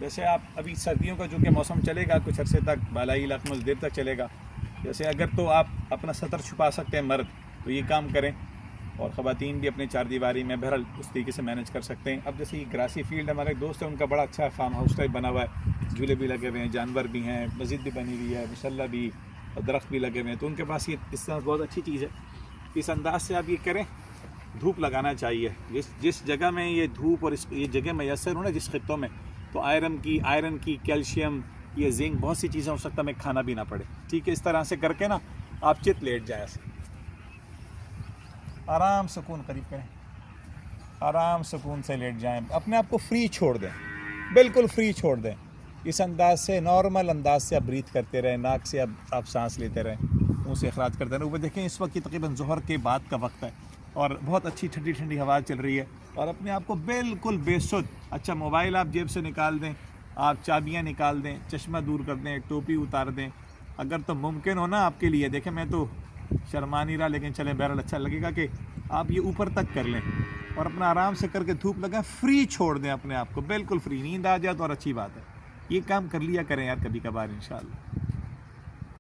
جیسے آپ ابھی سردیوں کا جو کہ موسم چلے گا کچھ عرصے تک، بالائی علاقوں میں دیر تک چلے گا، جیسے اگر تو آپ اپنا سطر چھپا سکتے ہیں مرد تو یہ کام کریں، اور خواتین بھی اپنے چار دیواری میں بہرحال اس طریقے سے مینیج کر سکتے ہیں۔ اب جیسے یہ گراسی فیلڈ ہمارے دوست ہیں، ان کا بڑا اچھا فارم ہاؤس ٹائپ بنا ہوا ہے، جھولے بھی لگے ہوئے ہیں، جانور بھی ہیں، مسجد بھی بنی ہوئی ہے، مصلی بھی، اور درخت بھی لگے ہوئے ہیں، تو ان کے پاس یہ اس طرح بہت اچھی چیز ہے۔ اس انداز سے آپ یہ کریں، دھوپ لگانا چاہیے جس جگہ میں یہ دھوپ اور یہ جگہ میسر ہو نا جس خطوں میں، تو آئرن کی کیلشیم، یہ زنک، بہت سی چیزیں ہو سکتا ہے ہمیں کھانا بھی نہ پڑے، ٹھیک ہے۔ اس طرح سے کر کے نا آپ چت لیٹ جائیں، آرام سکون، قریب کریں، آرام سکون سے لیٹ جائیں، اپنے آپ کو فری چھوڑ دیں، بالکل فری چھوڑ دیں۔ اس انداز سے نارمل انداز سے آپ بریتھ کرتے رہیں، ناک سے آپ سانس لیتے رہیں، منہ سے اخراج کرتے رہیں۔ اوپر دیکھیں اس وقت کی تقریباً ظہر کے بعد کا وقت ہے اور بہت اچھی ٹھنڈی ٹھنڈی ہوا چل رہی ہے، اور اپنے آپ کو بالکل بے سود، اچھا موبائل آپ جیب سے نکال دیں، آپ چابیاں نکال دیں، چشمہ دور کر دیں، ٹوپی اتار دیں، اگر تو ممکن ہو نا آپ کے لیے، دیکھیں میں تو شرما نہیں رہا لیکن چلیں بہرحال اچھا لگے گا کہ آپ یہ اوپر تک کر لیں اور اپنا آرام سے کر کے دھوپ لگائیں، فری چھوڑ دیں اپنے آپ کو، بالکل فری۔ نیند آ جائے تو اور اچھی بات ہے، یہ کام کر لیا کریں یار کبھی کبھار انشاءاللہ۔